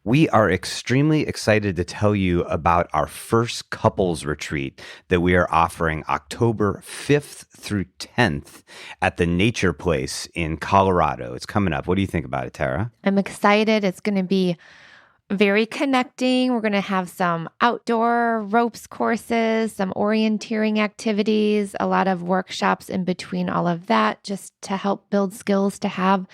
We are extremely excited to tell you about our first couples retreat that we are offering October 5th through 10th at the Nature Place in Colorado. It's coming up. What do you think about it, Tara? I'm excited. It's going to be very connecting. We're going to have some outdoor ropes courses, some orienteering activities, a lot of workshops in between all of that, just to help build skills to have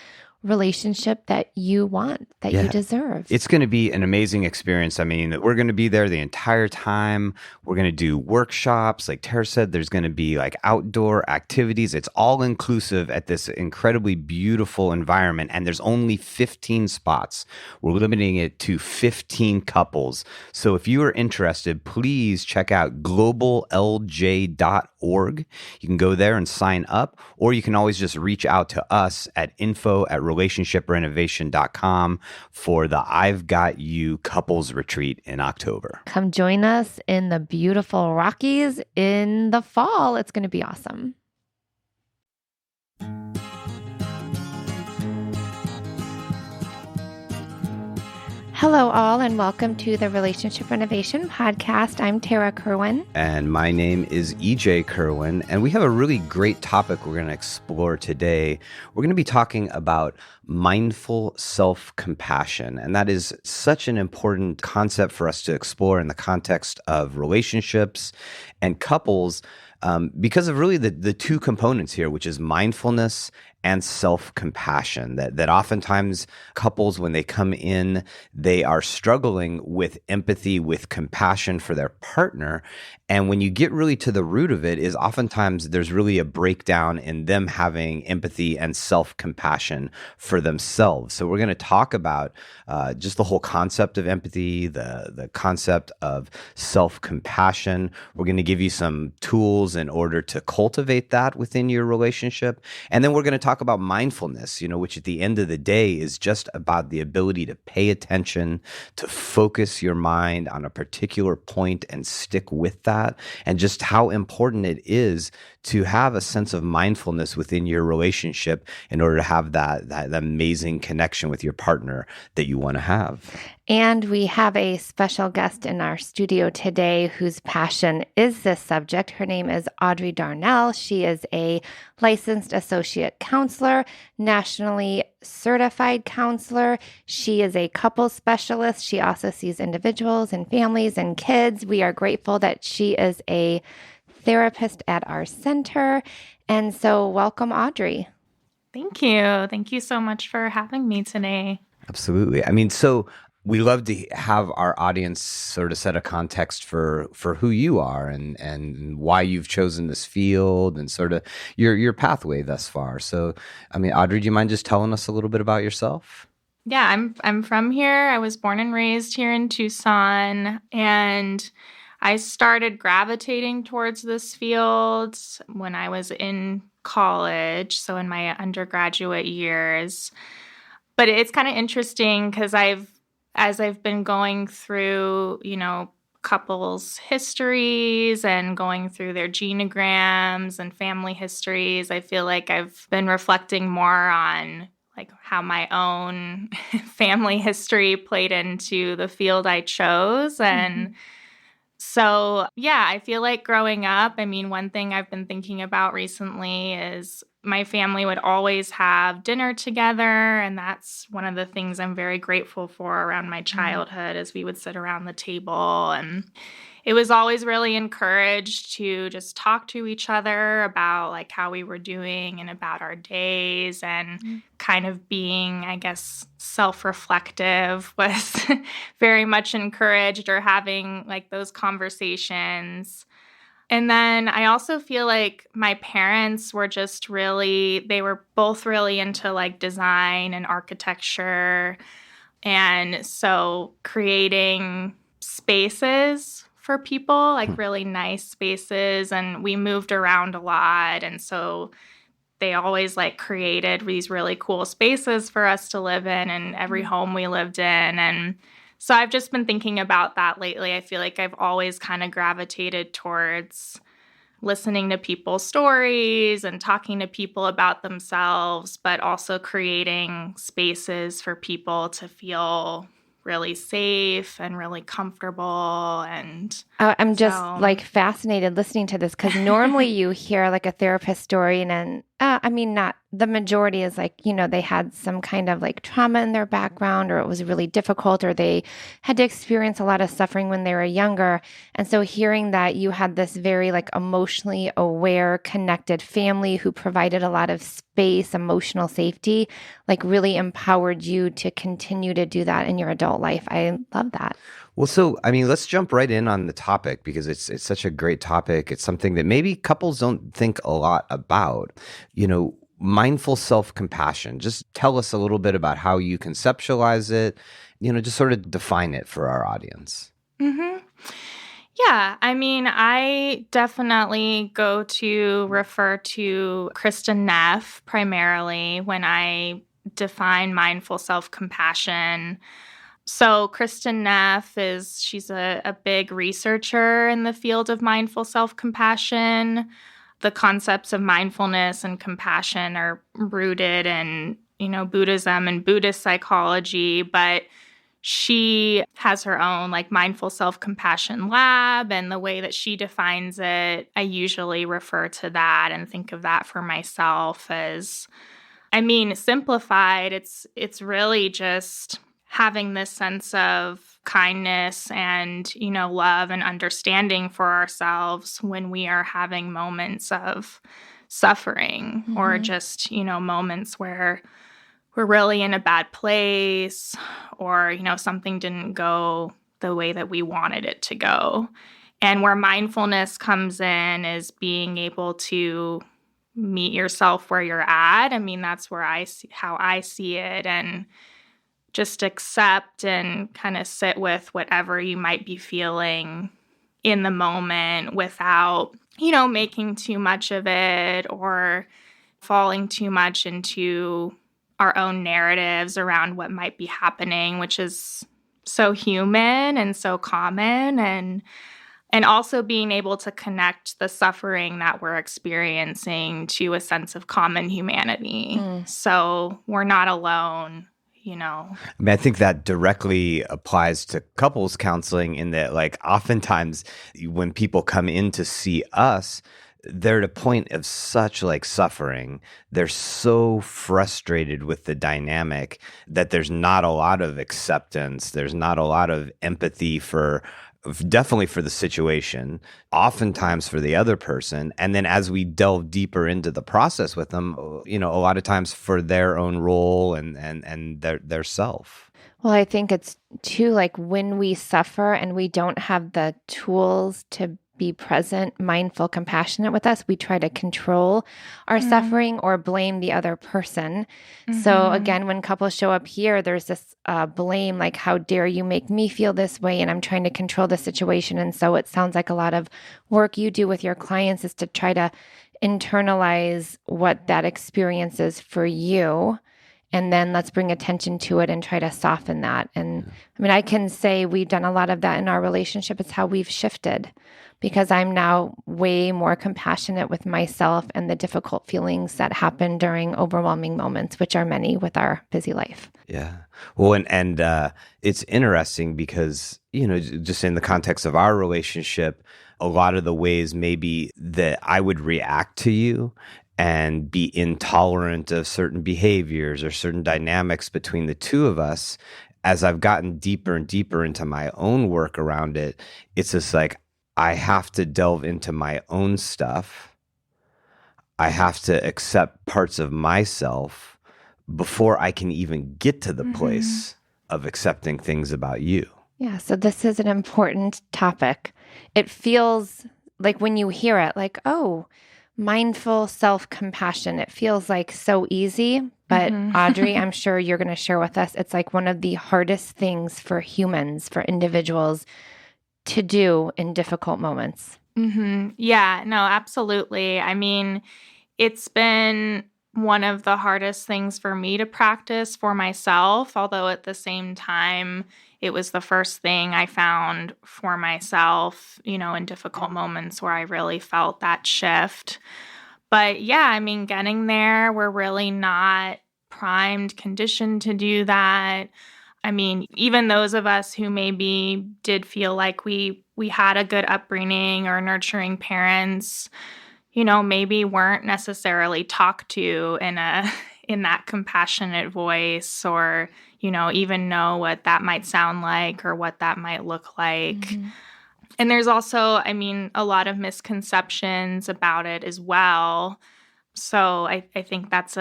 relationship that you want, that you deserve. It's going to be an amazing experience. I mean, we're going to be there the entire time. We're going to do workshops. Like Tara said, there's going to be like outdoor activities. It's all inclusive at this incredibly beautiful environment. And there's only 15 spots. We're limiting it to 15 couples. So if you are interested, please check out globallj.org. You can go there and sign up, or you can always just reach out to us at info@relationshiprenovation.com for the I've Got You couples retreat in October. Come join us in the beautiful Rockies in the fall. It's going to be awesome. Hello, all, and welcome to the Relationship Renovation Podcast. I'm Tara Kerwin. And my name is EJ Kerwin. And we have a really great topic we're going to explore today. We're going to be talking about mindful self-compassion. And that is such an important concept for us to explore in the context of relationships and couples, because of really the two components here, which is mindfulness and self-compassion, that oftentimes couples, when they come in, they are struggling with empathy, with compassion for their partner. And when you get really to the root of it, is oftentimes there's really a breakdown in them having empathy and self-compassion for themselves. So we're going to talk about just the whole concept of empathy, the concept of self-compassion. We're going to give you some tools in order to cultivate that within your relationship. And then we're going to talk about mindfulness, which at the end of the day is just about the ability to pay attention, to focus your mind on a particular point and stick with that, and just how important it is to have a sense of mindfulness within your relationship in order to have that amazing connection with your partner that you want to have. And we have a special guest in our studio today whose passion is this subject. Her name is Audrey Darnell. She is a licensed associate counselor, nationally certified counselor. She is a couple specialist. She also sees individuals and families and kids. We are grateful that she is a therapist at our center. And so welcome, Audrey. Thank you. Thank you so much for having me today. Absolutely. I mean, so we love to have our audience sort of set a context for who you are and why you've chosen this field and sort of your pathway thus far. So, I mean, Audrey, do you mind just telling us a little bit about yourself? Yeah, I'm from here. I was born and raised here in Tucson, and I started gravitating towards this field when I was in college, so in my undergraduate years. But it's kind of interesting because as I've been going through, couples' histories and going through their genograms and family histories, I feel like I've been reflecting more on like how my own family history played into the field I chose. And so, yeah, I feel like growing up, I mean, one thing I've been thinking about recently is my family would always have dinner together. And that's one of the things I'm very grateful for around my childhood, as we would sit around the table. And it was always really encouraged to just talk to each other about like how we were doing and about our days, and kind of being, I guess, self-reflective was very much encouraged, or having like those conversations. And then I also feel like my parents were they were both really into like design and architecture. And so creating spaces for people, like really nice spaces. And we moved around a lot. And so they always like created these really cool spaces for us to live in every home we lived in. And so I've just been thinking about that lately. I feel like I've always kind of gravitated towards listening to people's stories and talking to people about themselves, but also creating spaces for people to feel really safe and really comfortable. And I'm just so, like fascinated listening to this because normally you hear like a therapist story and I mean, not the majority is like, they had some kind of like trauma in their background or it was really difficult or they had to experience a lot of suffering when they were younger. And so hearing that you had this very like emotionally aware, connected family who provided a lot of space, emotional safety, like really empowered you to continue to do that in your adult life. I love that. Well, so I mean, let's jump right in on the topic because it's such a great topic. It's something that maybe couples don't think a lot about. Mindful self-compassion. Just tell us a little bit about how you conceptualize it. Just sort of define it for our audience. mm-hmm. Yeah, I mean, I definitely go to refer to Kristen Neff primarily when I define mindful self-compassion. So Kristen Neff she's a big researcher in the field of mindful self-compassion. The concepts of mindfulness and compassion are rooted in, Buddhism and Buddhist psychology, but she has her own like mindful self-compassion lab, and the way that she defines it, I usually refer to that and think of that for myself as, I mean, simplified, it's really just having this sense of kindness and, love and understanding for ourselves when we are having moments of suffering or just, moments where we're really in a bad place or, something didn't go the way that we wanted it to go. And where mindfulness comes in is being able to meet yourself where you're at. I mean, that's where how I see it, and just accept and kind of sit with whatever you might be feeling in the moment without, making too much of it or falling too much into our own narratives around what might be happening, which is so human and so common, and also being able to connect the suffering that we're experiencing to a sense of common humanity. So we're not alone. I mean, I think that directly applies to couples counseling in that, like, oftentimes when people come in to see us, they're at a point of such like suffering. They're so frustrated with the dynamic that there's not a lot of acceptance. There's not a lot of empathy definitely for the situation, oftentimes for the other person. And then as we delve deeper into the process with them, a lot of times for their own role and their self. Well, I think it's too like when we suffer and we don't have the tools to be present, mindful, compassionate with us, we try to control our suffering or blame the other person. So again, when couples show up here, there's this blame, like, how dare you make me feel this way? And I'm trying to control the situation. And so it sounds like a lot of work you do with your clients is to try to internalize what that experience is for you. And then let's bring attention to it and try to soften that. And I mean, I can say we've done a lot of that in our relationship. It's how we've shifted because I'm now way more compassionate with myself and the difficult feelings that happen during overwhelming moments, which are many with our busy life. Yeah. Well, and it's interesting because, just in the context of our relationship, a lot of the ways maybe that I would react to you and be intolerant of certain behaviors or certain dynamics between the two of us, as I've gotten deeper and deeper into my own work around it, it's just like I have to delve into my own stuff. I have to accept parts of myself before I can even get to the place of accepting things about you. Yeah, so this is an important topic. It feels like when you hear it, like, oh, mindful self-compassion. It feels like so easy, but Audrey, I'm sure you're going to share with us, it's like one of the hardest things for humans, for individuals to do in difficult moments. Yeah, no, absolutely. I mean, it's been one of the hardest things for me to practice for myself, although at the same time, it was the first thing I found for myself, in difficult moments where I really felt that shift. But yeah, I mean, getting there, we're really not primed, conditioned to do that. I mean, even those of us who maybe did feel like we had a good upbringing or nurturing parents, maybe weren't necessarily talked to in that compassionate voice, or, even know what that might sound like or what that might look like. Mm-hmm. And there's also, I mean, a lot of misconceptions about it as well. So I think that's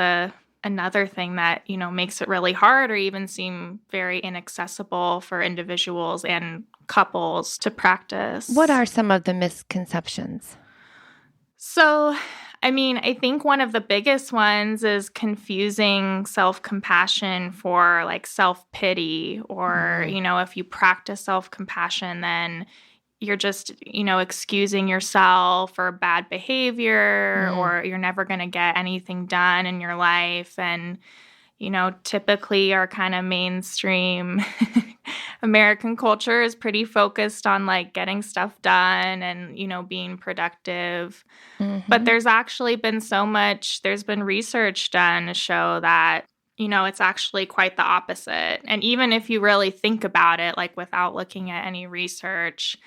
another thing that, makes it really hard or even seem very inaccessible for individuals and couples to practice. What are some of the misconceptions? So, I mean, I think one of the biggest ones is confusing self-compassion for like self-pity, or, if you practice self-compassion, then you're just, excusing yourself for bad behavior, or you're never going to get anything done in your life. And, typically our kind of mainstream American culture is pretty focused on like getting stuff done and, being productive. Mm-hmm. But there's actually been there's been research done to show that, it's actually quite the opposite. And even if you really think about it, like without looking at any research,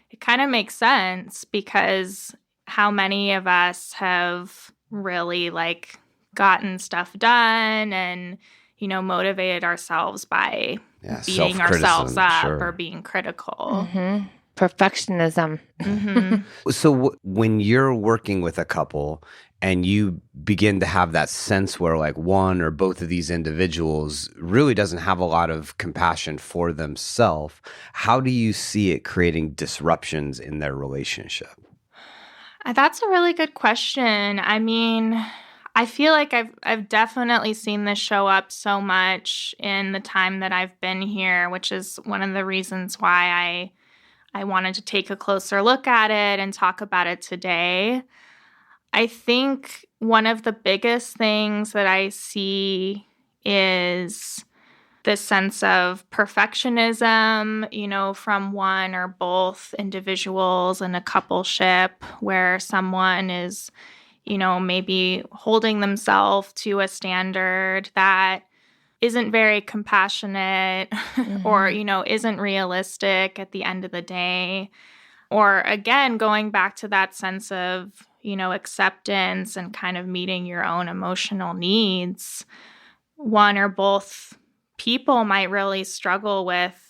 it kind of makes sense, because how many of us have really like gotten stuff done and, motivated ourselves by beating ourselves up or being critical. Mm-hmm. Perfectionism. Mm-hmm. So when you're working with a couple and you begin to have that sense where like one or both of these individuals really doesn't have a lot of compassion for themselves, how do you see it creating disruptions in their relationship? That's a really good question. I mean, I feel like I've definitely seen this show up so much in the time that I've been here, which is one of the reasons why I wanted to take a closer look at it and talk about it today. I think one of the biggest things that I see is this sense of perfectionism, from one or both individuals in a coupleship, where someone is, maybe holding themselves to a standard that isn't very compassionate or, isn't realistic at the end of the day. Or again, going back to that sense of, acceptance and kind of meeting your own emotional needs, one or both people might really struggle with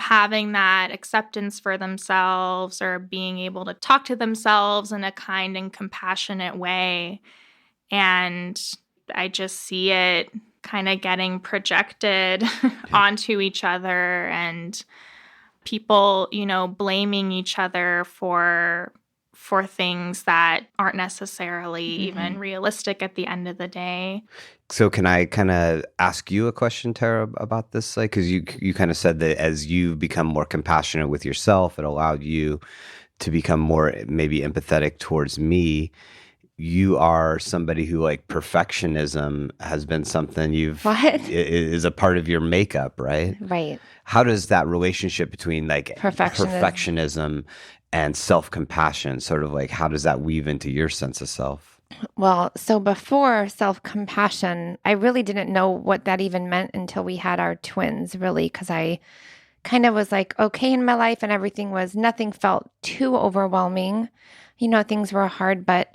having that acceptance for themselves or being able to talk to themselves in a kind and compassionate way. And I just see it kind of getting projected onto each other, and people, blaming each other for things that aren't necessarily even realistic at the end of the day. So can I kind of ask you a question, Tara, about this? Like, because you kind of said that as you become more compassionate with yourself, it allowed you to become more maybe empathetic towards me. You are somebody who like perfectionism has been something is a part of your makeup, right? Right. How does that relationship between like Perfectionism and self-compassion sort of like, how does that weave into your sense of self? Well, so before self-compassion, I really didn't know what that even meant until we had our twins, really, because I kind of was like, okay in my life and nothing felt too overwhelming. Things were hard, but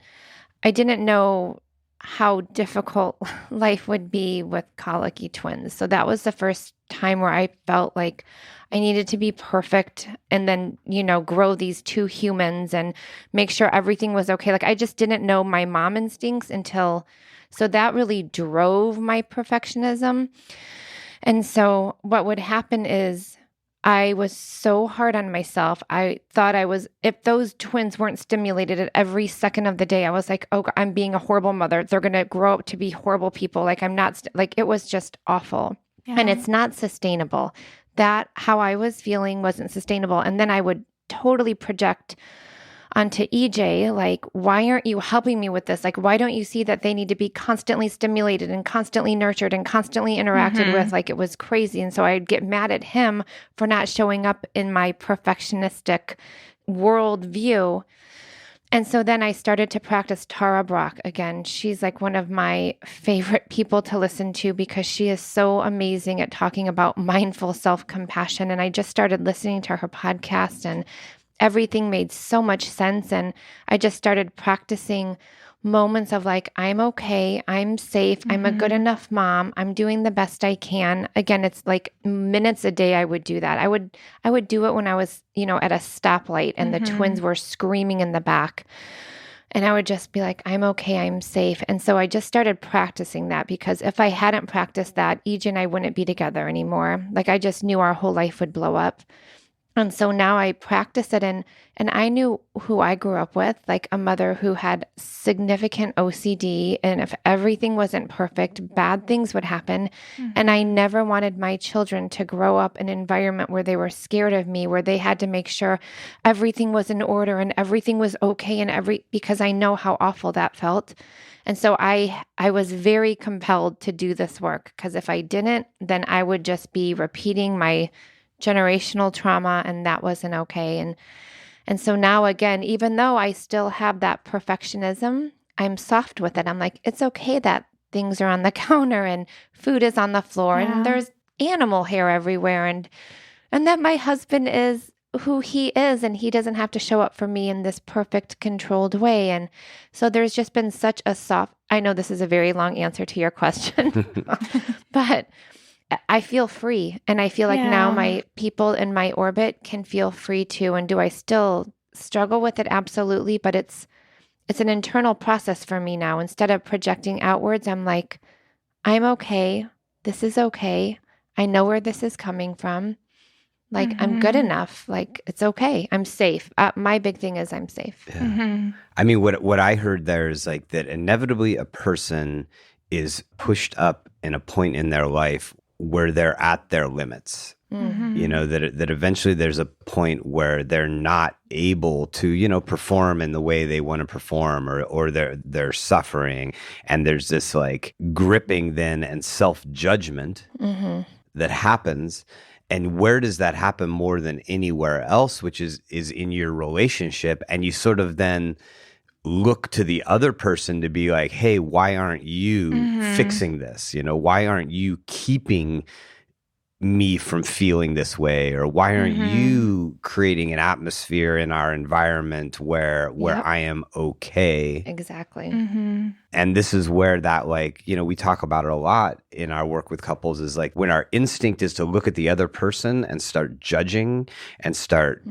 I didn't know how difficult life would be with colicky twins. So that was the first time where I felt like I needed to be perfect and then, grow these two humans and make sure everything was okay. Like I just didn't know my mom instincts so that really drove my perfectionism. And so what would happen is I was so hard on myself. I thought if those twins weren't stimulated at every second of the day, I was like, oh, I'm being a horrible mother. They're going to grow up to be horrible people. Like I'm not, it was just awful. Yeah. And it's not sustainable. That how I was feeling wasn't sustainable. And then I would totally project onto EJ, like, why aren't you helping me with this? Like, why don't you see that they need to be constantly stimulated and constantly nurtured and constantly interacted with? Like, it was crazy. And so I'd get mad at him for not showing up in my perfectionistic worldview. And so then I started to practice Tara Brach again. She's like one of my favorite people to listen to because she is so amazing at talking about mindful self-compassion. And I just started listening to her podcast and everything made so much sense. And I just started practicing moments of like, I'm okay, I'm safe, I'm a good enough mom, I'm doing the best I can. Again, it's like minutes a day I would do that. I would do it when I was, at a stoplight and the twins were screaming in the back. And I would just be like, I'm okay, I'm safe. And so I just started practicing that because if I hadn't practiced that, EJ and I wouldn't be together anymore. Like I just knew our whole life would blow up. And so now I practice it and I knew who I grew up with, like a mother who had significant OCD. And if everything wasn't perfect, bad things would happen. And I never wanted my children to grow up in an environment where they were scared of me, where they had to make sure everything was in order and everything was okay because I know how awful that felt. And so I was very compelled to do this work because if I didn't, then I would just be repeating my generational trauma, and that wasn't okay. And so now again, even though I still have that perfectionism, I'm soft with it. I'm like, it's okay that things are on the counter and food is on the floor and there's animal hair everywhere and that my husband is who he is and he doesn't have to show up for me in this perfect controlled way. And so there's just been such a I know this is a very long answer to your question, but I feel free. And I feel like now my people in my orbit can feel free too. And do I still struggle with it? Absolutely. But it's an internal process for me now. Instead of projecting outwards, I'm like, I'm okay. This is okay. I know where this is coming from. Like, I'm good enough. Like, it's okay. I'm safe. My big thing is I'm safe. Yeah. I mean, what I heard there is like that inevitably a person is pushed up in a point in their life where they're at their limits. That eventually there's a point where they're not able to, perform in the way they want to perform or they're suffering. And there's this like gripping then and self-judgment that happens. And where does that happen more than anywhere else, which is in your relationship? And you sort of then look to the other person to be like, hey, why aren't you fixing this? Why aren't you keeping me from feeling this way? Or why aren't you creating an atmosphere in our environment where I am okay? Exactly. And this is where that we talk about it a lot in our work with couples is like when our instinct is to look at the other person and start judging and start,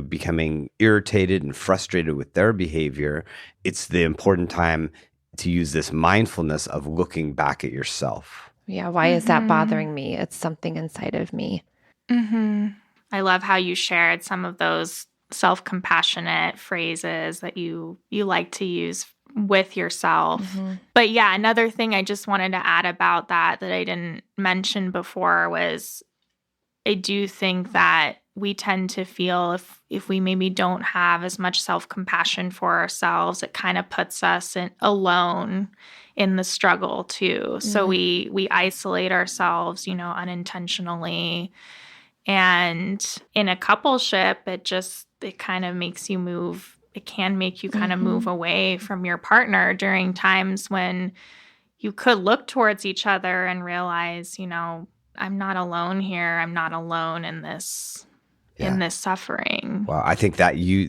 becoming irritated and frustrated with their behavior. It's the important time to use this mindfulness of looking back at yourself. Yeah. Why is that bothering me? It's something inside of me. I love how you shared some of those self-compassionate phrases that you like to use with yourself. But yeah, another thing I just wanted to add about that I didn't mention before was I do think that we tend to feel if we maybe don't have as much self-compassion for ourselves, it kind of puts us alone in the struggle too. So we isolate ourselves, unintentionally. And in a coupleship, it kind of makes you move. It can make you kind of move away from your partner during times when you could look towards each other and realize, I'm not alone here. I'm not alone in this suffering. Wow, I think that you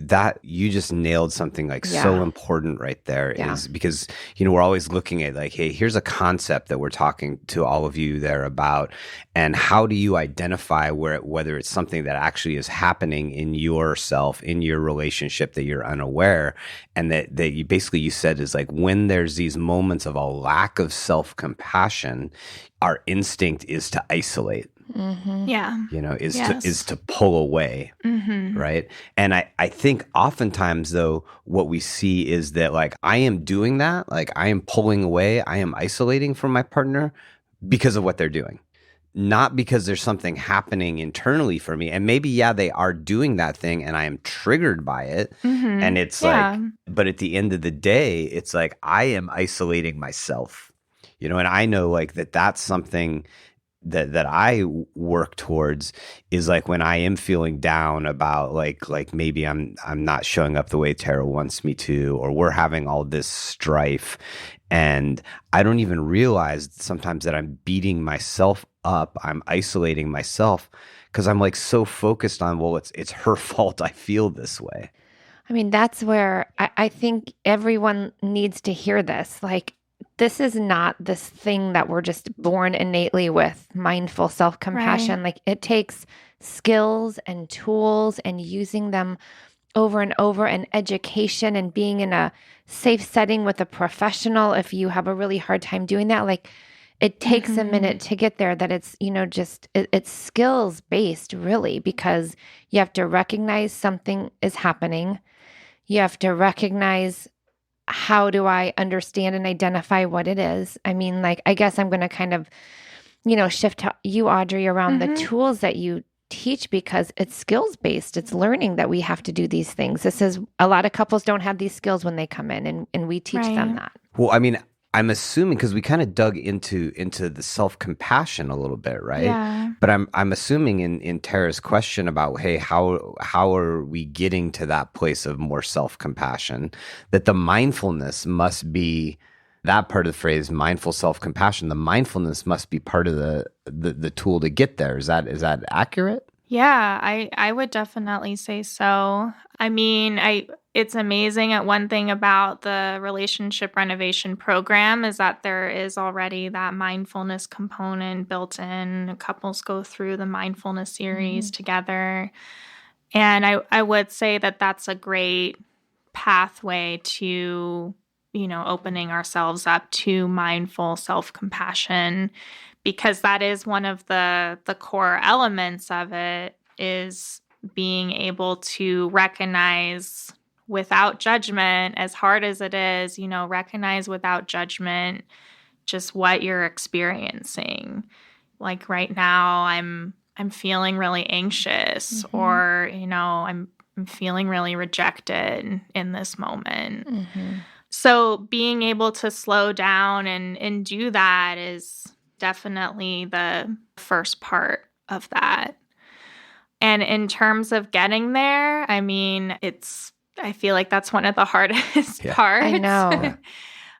just nailed something so important right there is because, we're always looking at like, hey, here's a concept that we're talking to all of you there about. And how do you identify whether it's something that actually is happening in yourself, in your relationship that you're unaware? And that you said is like when there's these moments of a lack of self-compassion, our instinct is to isolate. Is to pull away, right? And I think oftentimes though, what we see is that like I am doing that, like I am pulling away, I am isolating from my partner because of what they're doing, not because there's something happening internally for me. And maybe they are doing that thing, and I am triggered by it, and it's like, but at the end of the day, it's like I am isolating myself, and I know like that's something that I work towards is like when I am feeling down about like maybe I'm not showing up the way Tara wants me to, or we're having all this strife, and I don't even realize sometimes that I'm beating myself up. I'm isolating myself because I'm like so focused on, well, it's her fault I feel this way. I mean, that's where I think everyone needs to hear this. Like, this is not this thing that we're just born innately with, mindful self-compassion. Right. Like, it takes skills and tools and using them over and over, and education and being in a safe setting with a professional. If you have a really hard time doing that, like, it takes a minute to get there, that it's, just it's skills based really, because you have to recognize something is happening. You have to recognize, how do I understand and identify what it is? I mean, like, I guess I'm going to kind of, shift to you, Audrey, around the tools that you teach, because it's skills based. It's learning that we have to do these things. This is, a lot of couples don't have these skills when they come in, and we teach them that. Well, I mean, I'm assuming because we kind of dug into the self-compassion a little bit, right? Yeah. But I'm assuming in Tara's question about, hey, how are we getting to that place of more self-compassion, that the mindfulness must be that part of the phrase, mindful self-compassion. The mindfulness must be part of the tool to get there. Is that accurate? Yeah, I would definitely say so. I mean, it's amazing at one thing about the relationship renovation program is that there is already that mindfulness component built in. Couples go through the mindfulness series together. And I would say that that's a great pathway to, opening ourselves up to mindful self-compassion, because that is one of the core elements of it, is being able to recognize without judgment, as hard as it is, recognize without judgment just what you're experiencing. Like right now, I'm feeling really anxious, or I'm feeling really rejected in this moment. So being able to slow down and do that is definitely the first part of that. And in terms of getting there, I mean, I feel like that's one of the hardest parts. I know.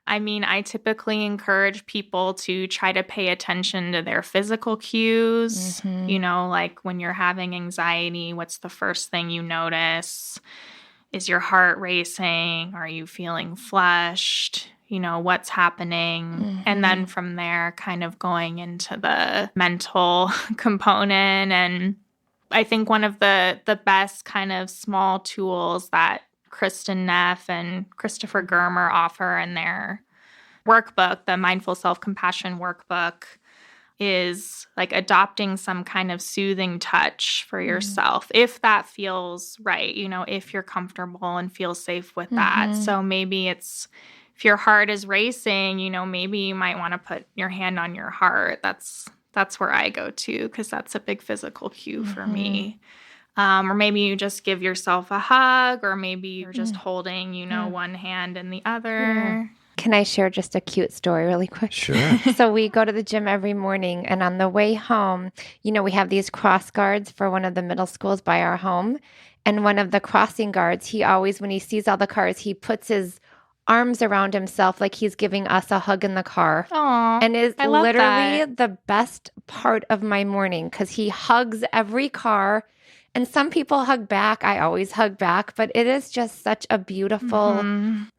I mean, I typically encourage people to try to pay attention to their physical cues. Like when you're having anxiety, what's the first thing you notice? Is your heart racing? Are you feeling flushed? What's happening? And then from there, kind of going into the mental component. And I think one of the best kind of small tools that Kristen Neff and Christopher Germer offer in their workbook, the Mindful Self-Compassion workbook, is like adopting some kind of soothing touch for yourself, if that feels right, if you're comfortable and feel safe with that. So maybe it's, if your heart is racing, maybe you might want to put your hand on your heart. That's where I go to, because that's a big physical cue for me. Or maybe you just give yourself a hug, or maybe you're just holding, one hand and the other. Can I share just a cute story really quick? Sure. So we go to the gym every morning, and on the way home, we have these cross guards for one of the middle schools by our home. And one of the crossing guards, he always, when he sees all the cars, he puts his arms around himself like he's giving us a hug in the car. Aww, and is I love literally that. the best part of my morning, because he hugs every car. And some people hug back. I always hug back, but it is just such a beautiful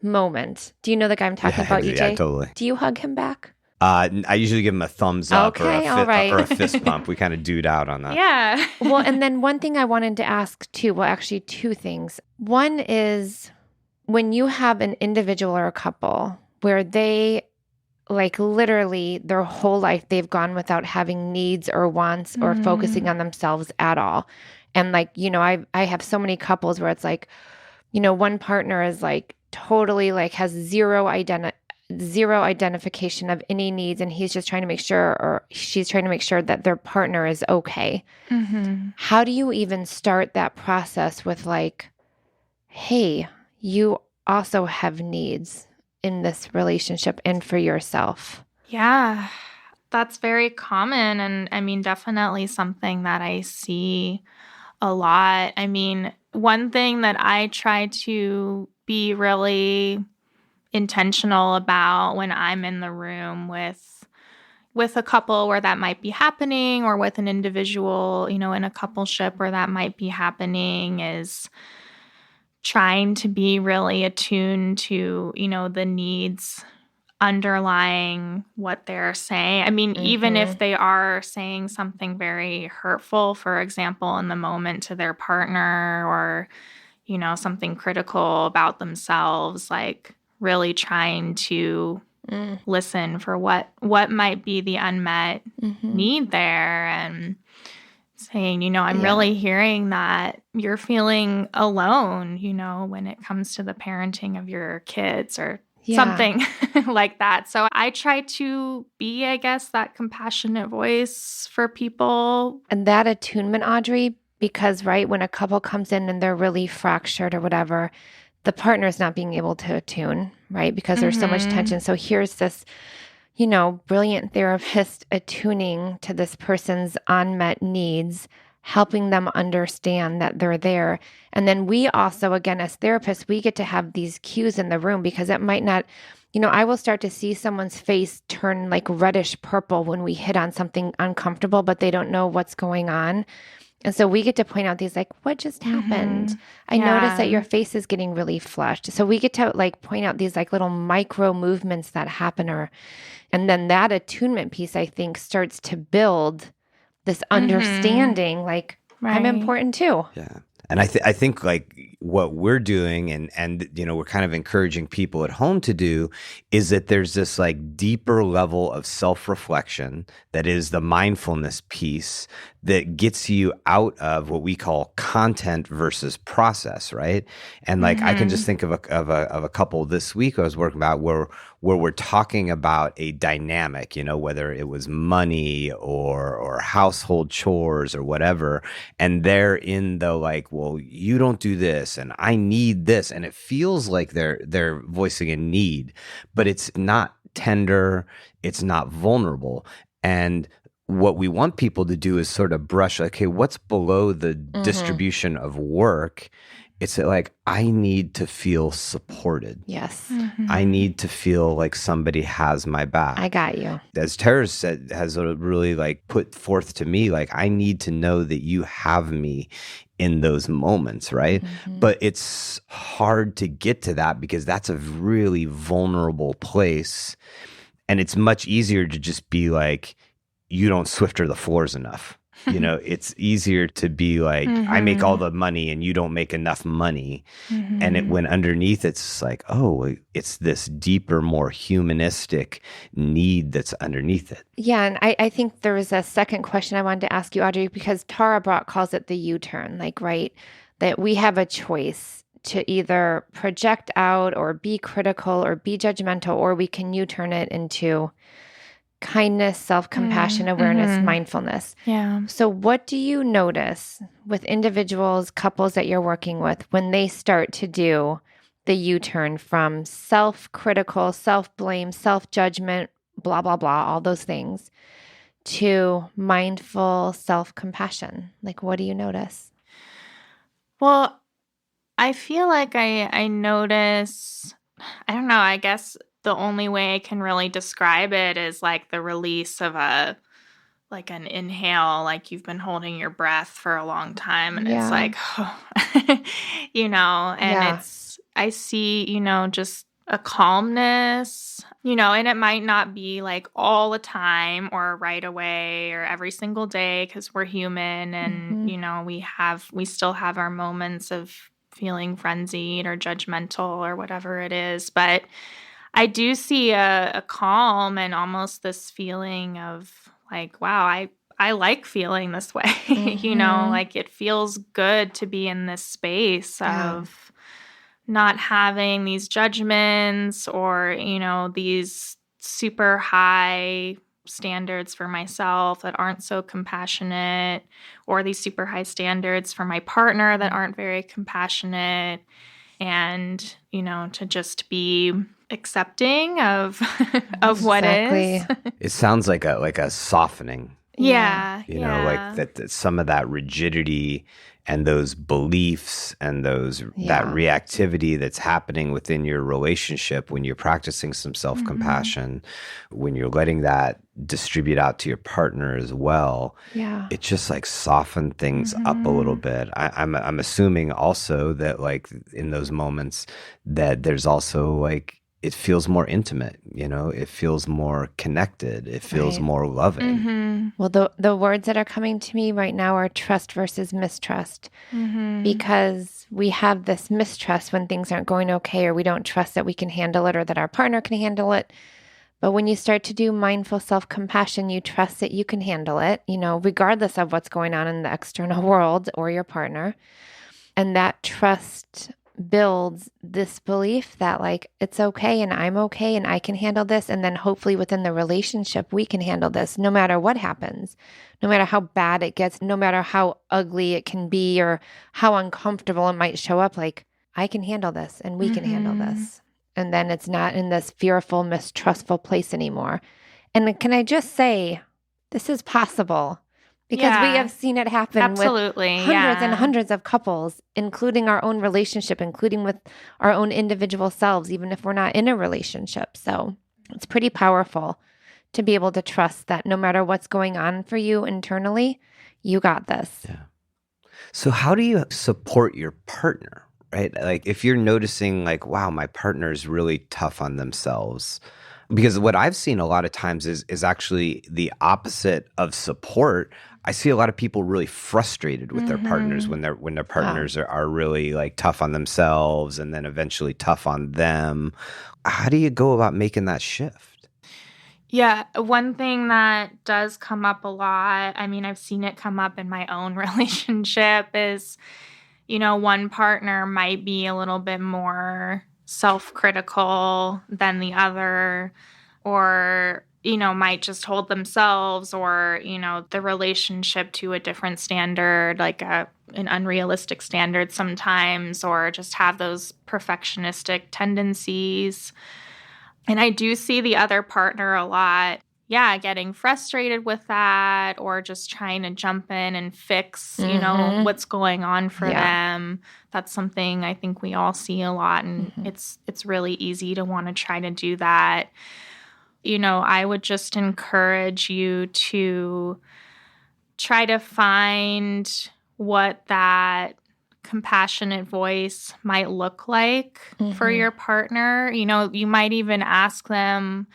moment. Do you know the guy I'm talking about, EJ? Yeah, totally. Do you hug him back? I usually give him a thumbs up, Okay, all right. or a fist bump. We kind of dude out on that. Yeah. Well, and then one thing I wanted to ask too, well, actually two things. One is, when you have an individual or a couple where they, like, literally their whole life they've gone without having needs or wants or focusing on themselves at all. And like, I have so many couples where it's like, one partner is like totally like has zero identification of any needs, and he's just trying to make sure, or she's trying to make sure that their partner is okay. How do you even start that process with like, hey, you also have needs in this relationship and for yourself? Yeah. That's very common. And I mean, definitely something that I see a lot. I mean, one thing that I try to be really intentional about when I'm in the room with a couple where that might be happening, or with an individual, in a coupleship where that might be happening, is trying to be really attuned to, the needs underlying what they're saying. I mean, even if they are saying something very hurtful, for example, in the moment to their partner, or, something critical about themselves, like really trying to listen for what might be the unmet need there, and saying, I'm really hearing that you're feeling alone, when it comes to the parenting of your kids, or something like that. So I try to be, I guess, that compassionate voice for people. And that attunement, Audrey, because, right, when a couple comes in and they're really fractured or whatever, the partner's not being able to attune, right? Because there's so much tension. So here's this, brilliant therapist attuning to this person's unmet needs, helping them understand that they're there. And then we also, again, as therapists, we get to have these cues in the room, because it might not, I will start to see someone's face turn like reddish purple when we hit on something uncomfortable, but they don't know what's going on. And so we get to point out these, like, what just happened? I noticed that your face is getting really flushed. So we get to like point out these like little micro movements that happen, and then that attunement piece, I think, starts to build this understanding, like, I'm important too. Yeah. And I think like what we're doing, and we're kind of encouraging people at home to do, is that there's this like deeper level of self-reflection that is the mindfulness piece that gets you out of what we call content versus process, right? And like I can just think of a couple this week I was working about where we're talking about a dynamic, whether it was money or household chores or whatever, and they're in the like, well, you don't do this and I need this, and it feels like they're voicing a need, but it's not tender, it's not vulnerable. And what we want people to do is sort of brush, like, okay, what's below the distribution of work? It's like, I need to feel supported. Yes. I need to feel like somebody has my back. I got you. As Tara said, has really like put forth to me, like, I need to know that you have me in those moments, right? But it's hard to get to that because that's a really vulnerable place. And it's much easier to just be like, you don't Swifter the floors enough. It's easier to be like, I make all the money and you don't make enough money. And when underneath it's like, oh, it's this deeper, more humanistic need that's underneath it. Yeah. And I think there was a second question I wanted to ask you, Audrey, because Tara Brach calls it the U-turn, like, right, that we have a choice to either project out or be critical or be judgmental, or we can U-turn it into kindness, self-compassion, awareness, mindfulness. Yeah. So what do you notice with individuals, couples that you're working with, when they start to do the U-turn from self-critical, self-blame, self-judgment, blah, blah, blah, all those things, to mindful self-compassion? Like, what do you notice? Well, I feel like I notice, I don't know, I guess the only way I can really describe it is like the release of an inhale, like you've been holding your breath for a long time, and it's like, and I see, just a calmness, and it might not be like all the time or right away or every single day, because we're human, and, we still have our moments of feeling frenzied or judgmental or whatever it is. But I do see a calm and almost this feeling of like, wow, I like feeling this way, like it feels good to be in this space of not having these judgments or, these super high standards for myself that aren't so compassionate, or these super high standards for my partner that aren't very compassionate. And, to just be accepting of of what is. It sounds like a softening. Yeah. You know, like that some of that rigidity and those beliefs and that reactivity that's happening within your relationship when you're practicing some self-compassion, when you're letting that distribute out to your partner as well. Yeah. It just like soften things up a little bit. I'm assuming also that like in those moments that there's also like it feels more intimate, you know, it feels more connected, it feels more loving. Well, the words that are coming to me right now are trust versus mistrust, because we have this mistrust when things aren't going okay, or we don't trust that we can handle it or that our partner can handle it. But when you start to do mindful self-compassion, you trust that you can handle it, you know, regardless of what's going on in the external world or your partner. And that trust builds this belief that like, it's okay and I'm okay and I can handle this. And then hopefully within the relationship, we can handle this no matter what happens, no matter how bad it gets, no matter how ugly it can be or how uncomfortable it might show up. Like, I can handle this and we can handle this. And then it's not in this fearful, mistrustful place anymore. And can I just say, this is possible. Because we have seen it happen with hundreds and hundreds of couples, including our own relationship, including with our own individual selves, even if we're not in a relationship. So it's pretty powerful to be able to trust that no matter what's going on for you internally, you got this. Yeah. So how do you support your partner, right? Like if you're noticing like, wow, my partner is really tough on themselves. Because what I've seen a lot of times is actually the opposite of support. I see a lot of people really frustrated with their partners when their partners are really like tough on themselves and then eventually tough on them. How do you go about making that shift? Yeah, one thing that does come up a lot, I mean, I've seen it come up in my own relationship is, you know, one partner might be a little bit more self-critical than the other, or, you know, might just hold themselves or, you know, the relationship to a different standard, like an unrealistic standard sometimes, or just have those perfectionistic tendencies. And I do see the other partner a lot, getting frustrated with that or just trying to jump in and fix, you know, what's going on for them. That's something I think we all see a lot, and it's really easy to want to try to do that. You know, I would just encourage you to try to find what that compassionate voice might look like for your partner. You know, you might even ask them,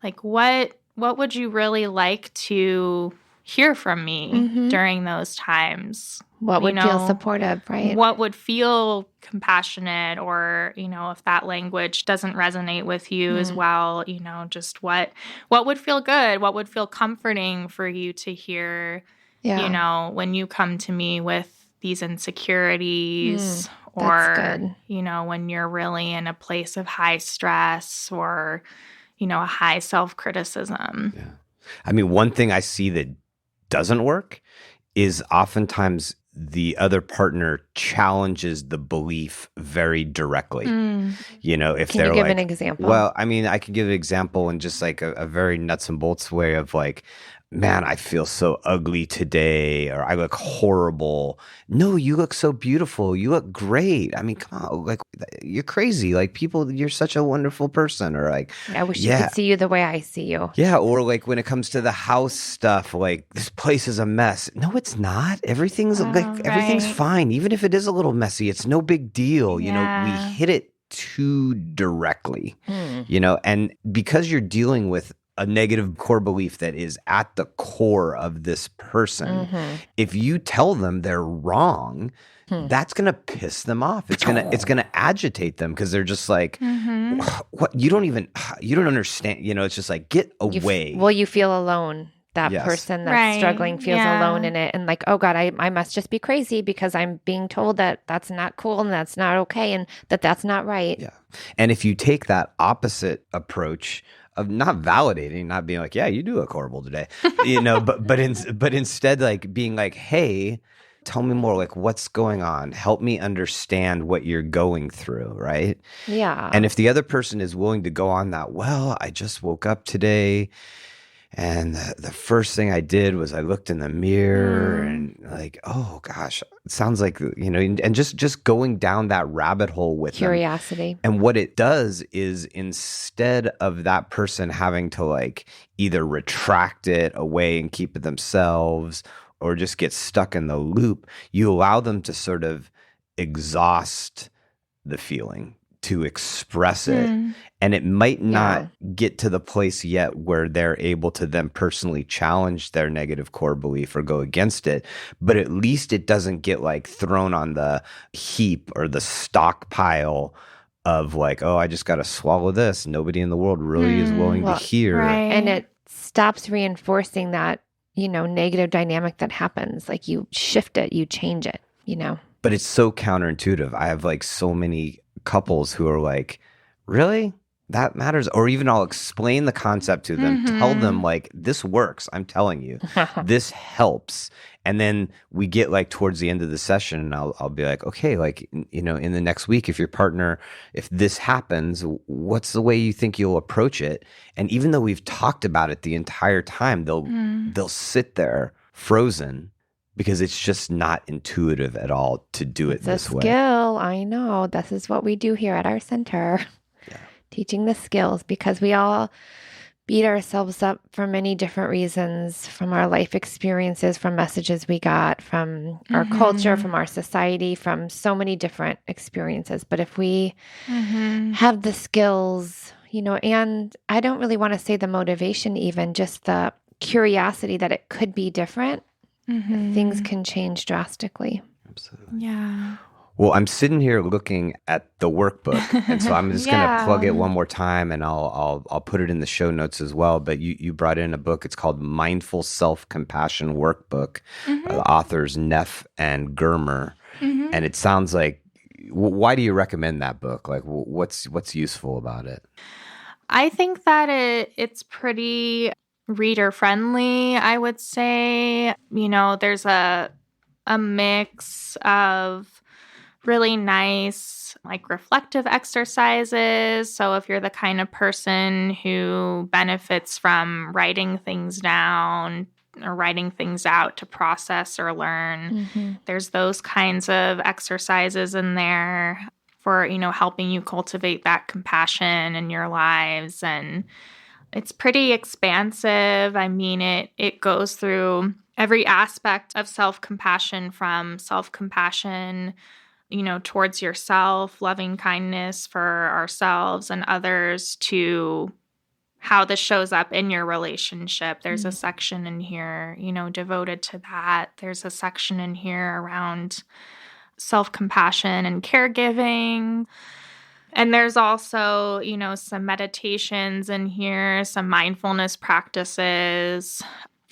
like, what would you really like to hear from me during those times? What would feel supportive, right? What would feel compassionate, or, you know, if that language doesn't resonate with you as well, you know, just what would feel good? What would feel comforting for you to hear, you know, when you come to me with these insecurities or, you know, when you're really in a place of high stress or, you know, a high self-criticism. Yeah. I mean, one thing I see that doesn't work is oftentimes the other partner challenges the belief very directly. You know, if they're Can you give like, an example? Well, I mean, I could give an example in just like a very nuts and bolts way of like, man, I feel so ugly today, or I look horrible. No, you look so beautiful. You look great. I mean, come on, like you're crazy. Like people, you're such a wonderful person. Or like, I wish you could see you the way I see you. Yeah, or like when it comes to the house stuff, like this place is a mess. No, it's not. Everything's everything's fine. Even if it is a little messy, it's no big deal. You know, we hit it too directly. You know, and because you're dealing with a negative core belief that is at the core of this person, if you tell them they're wrong, that's gonna piss them off. It's gonna agitate them because they're just like, what? You don't understand. You know, it's just like, get away. You feel alone. That person that's struggling feels alone in it, and like, oh God, I must just be crazy because I'm being told that that's not cool and that's not okay and that's not right. Yeah, and if you take that opposite approach of not validating, not being like, yeah, you do look horrible today, you know, but instead like being like, hey, tell me more, like what's going on? Help me understand what you're going through, right? Yeah. And if the other person is willing to go on that, well, I just woke up today and the first thing I did was I looked in the mirror and like, oh gosh, it sounds like, and just going down that rabbit hole with them. Curiosity. And what it does is instead of that person having to like either retract it away and keep it themselves or just get stuck in the loop, you allow them to sort of exhaust the feeling, to express it. And it might not get to the place yet where they're able to then personally challenge their negative core belief or go against it. But at least it doesn't get like thrown on the heap or the stockpile of like, oh, I just got to swallow this. Nobody in the world really is willing to hear. Right. And it stops reinforcing that, negative dynamic that happens. Like you shift it, you change it, But it's so counterintuitive. I have like so many couples who are like, really? That matters? Or even I'll explain the concept to them, tell them like, this works. I'm telling you, this helps. And then we get like towards the end of the session and I'll be like, okay, like, in the next week, if your partner, if this happens, what's the way you think you'll approach it? And even though we've talked about it the entire time, they'll sit there frozen because it's just not intuitive at all to do it this way. It's a skill. I know. This is what we do here at our center. Yeah. Teaching the skills, because we all beat ourselves up for many different reasons, from our life experiences, from messages we got, from our culture, from our society, from so many different experiences. But if we have the skills, and I don't really want to say the motivation, even just the curiosity that it could be different, things can change drastically. Absolutely. Yeah. Well, I'm sitting here looking at the workbook, and so I'm just going to plug it one more time, and I'll put it in the show notes as well. But you brought in a book. It's called Mindful Self-Compassion Workbook. The authors Neff and Germer, and it sounds like. Why do you recommend that book? Like, what's useful about it? I think that it's pretty reader friendly, I would say. There's a mix of really nice, like reflective exercises. So if you're the kind of person who benefits from writing things down or writing things out to process or learn, there's those kinds of exercises in there for, helping you cultivate that compassion in your lives. And it's pretty expansive. I mean, it goes through every aspect of self-compassion, from self-compassion, towards yourself, loving kindness for ourselves and others, to how this shows up in your relationship. There's a section in here, devoted to that. There's a section in here around self-compassion and caregiving. And there's also, some meditations in here, some mindfulness practices,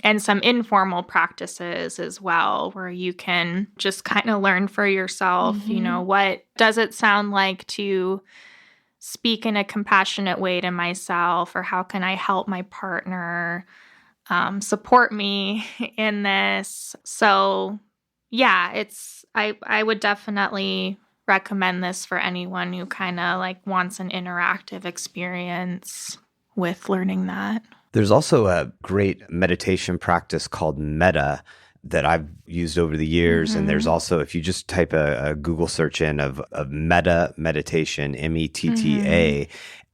and some informal practices as well, where you can just kind of learn for yourself, what does it sound like to speak in a compassionate way to myself, or how can I help my partner support me in this? So yeah, I would definitely recommend this for anyone who kind of like wants an interactive experience with learning that. There's also a great meditation practice called Metta that I've used over the years. And there's also, if you just type a Google search in of Metta meditation, METTA,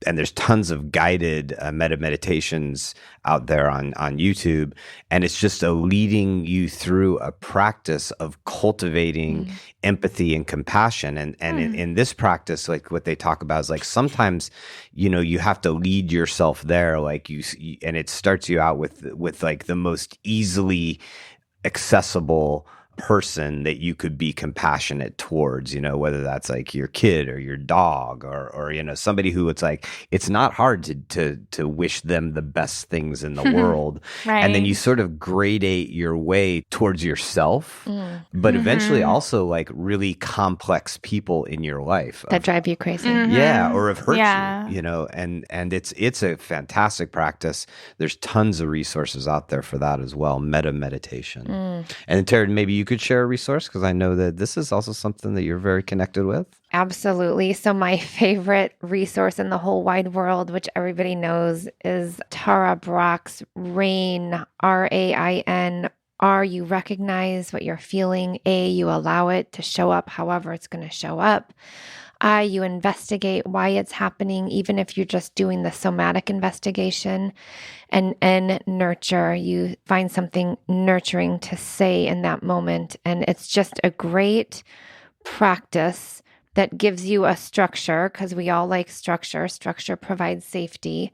and there's tons of guided metta meditations out there on YouTube. And it's just leading you through a practice of cultivating empathy and compassion. And in this practice, like what they talk about is like sometimes, you have to lead yourself there. Like and it starts you out with like the most easily accessible person that you could be compassionate towards, whether that's like your kid or your dog or somebody who it's like, it's not hard to wish them the best things in the world. Right. And then you sort of gradate your way towards yourself, but eventually also like really complex people in your life that drive you crazy. Yeah, or have hurt you, and it's a fantastic practice. There's tons of resources out there for that as well. Meditation. And Tara, maybe you could share a resource, because I know that this is also something that you're very connected with. Absolutely. So my favorite resource in the whole wide world, which everybody knows, is Tara Brach's RAIN, RAIN. R, you recognize what you're feeling. A, you allow it to show up however it's going to show up. I, you investigate why it's happening, even if you're just doing the somatic investigation. And N, nurture, you find something nurturing to say in that moment. And it's just a great practice that gives you a structure, because we all like structure. Structure provides safety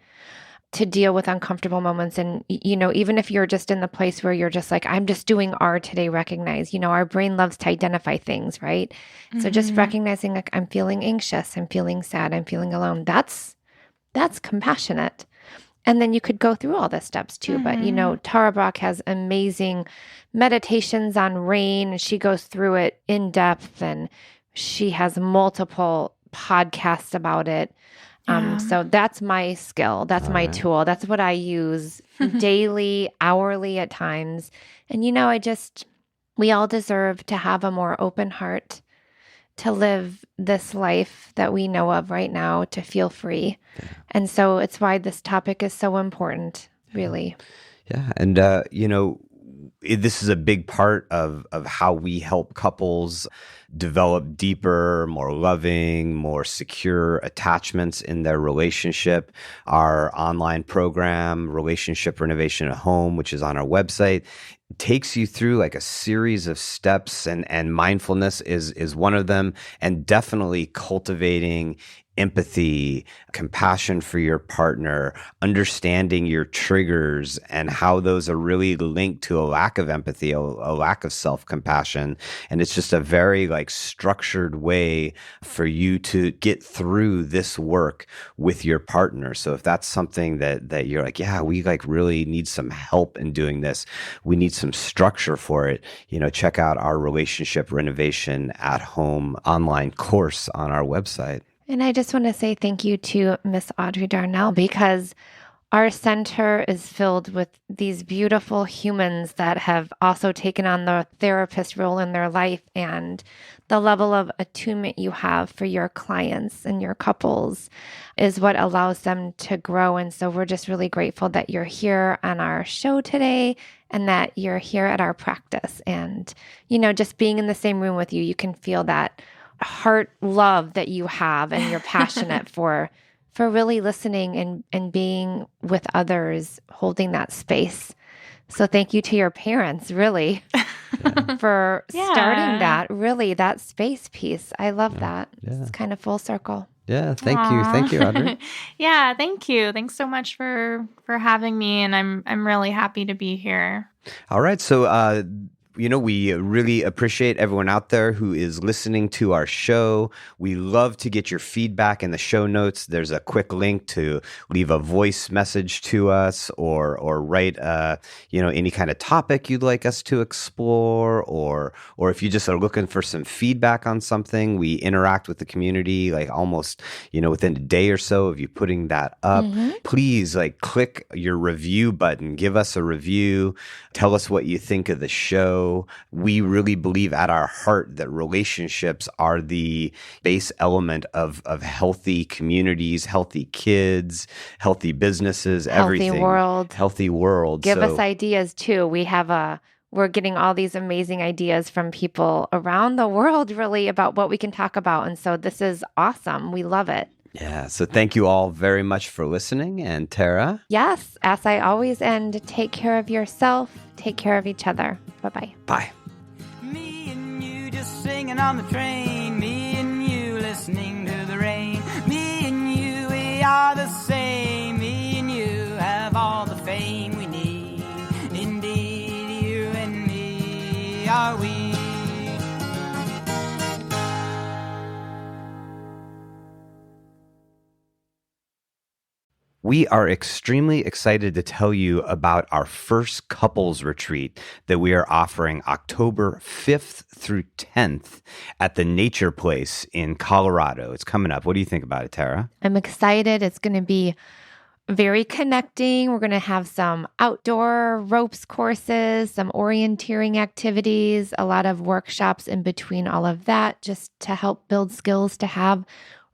to deal with uncomfortable moments. And, even if you're just in the place where you're just like, I'm just doing R today, recognize, our brain loves to identify things, right? Mm-hmm. So just recognizing, like, I'm feeling anxious, I'm feeling sad, I'm feeling alone. That's compassionate. And then you could go through all the steps too. Mm-hmm. But, Tara Brach has amazing meditations on RAIN, and she goes through it in depth, and she has multiple podcasts about it. Yeah. So that's my skill. That's my tool. That's what I use daily, hourly at times. And, we all deserve to have a more open heart, to live this life that we know of right now, to feel free. Yeah. And so it's why this topic is so important, really. Yeah. And, this is a big part of how we help couples develop deeper, more loving, more secure attachments in their relationship. Our online program, Relationship Renovation at Home, which is on our website, takes you through like a series of steps, and mindfulness is one of them, and definitely cultivating empathy, compassion for your partner, understanding your triggers and how those are really linked to a lack of empathy, a lack of self-compassion. And it's just a very structured way for you to get through this work with your partner. So if that's something that you're like, yeah, we really need some help in doing this, we need some structure for it, check out our Relationship Renovation at Home online course on our website. And I just want to say thank you to Miss Audrey Darnell, because our center is filled with these beautiful humans that have also taken on the therapist role in their life, and the level of attunement you have for your clients and your couples is what allows them to grow. And so we're just really grateful that you're here on our show today, and that you're here at our practice. And, just being in the same room with you, you can feel that heart love that you have, and you're passionate for really listening and being with others, holding that space. So thank you to your parents, really, for starting that space piece. I love that. Yeah. It's kind of full circle. Yeah, thank you. Thank you, Audrey. Yeah, thank you. Thanks so much for having me, and I'm really happy to be here. All right, so we really appreciate everyone out there who is listening to our show. We love to get your feedback in the show notes. There's a quick link to leave a voice message to us, or write, any kind of topic you'd like us to explore, or if you just are looking for some feedback on something. We interact with the community almost, within a day or so of you putting that up. Mm-hmm. Please click your review button. Give us a review. Tell us what you think of the show. We really believe at our heart that relationships are the base element of healthy communities, healthy kids, healthy businesses, everything. Healthy world. Give us ideas too. We're getting all these amazing ideas from people around the world, really, about what we can talk about. And so this is awesome. We love it. Yeah. So thank you all very much for listening. And Tara? Yes. As I always end, take care of yourself. Take care of each other. Bye-bye. Bye. Me and you just singing on the train. Me and you listening to the rain. Me and you, we are the same. Me and you have all the fame we need. Indeed, you and me are we. We are extremely excited to tell you about our first couples retreat that we are offering October 5th through 10th at the Nature Place in Colorado. It's coming up. What do you think about it, Tara? I'm excited. It's going to be Very connecting. We're going to have some outdoor ropes courses, some orienteering activities, a lot of workshops in between all of that, just to help build skills to have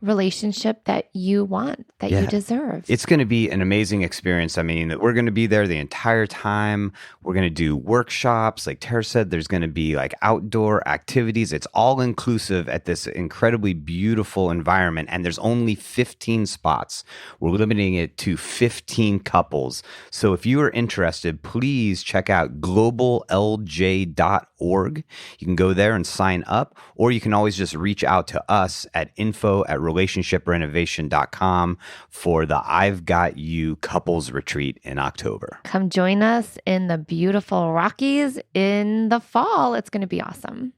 relationship that you want, that you deserve. It's going to be an amazing experience. I mean, we're going to be there the entire time. We're going to do workshops. Like Tara said, there's going to be like outdoor activities. It's all inclusive at this incredibly beautiful environment. And there's only 15 spots. We're limiting it to 15 couples. So if you are interested, please check out globallj.org. You can go there and sign up, or you can always just reach out to us at info@relationshiprenovation.com for the I've Got You couples retreat in October. Come join us in the beautiful Rockies in the fall. It's going to be awesome.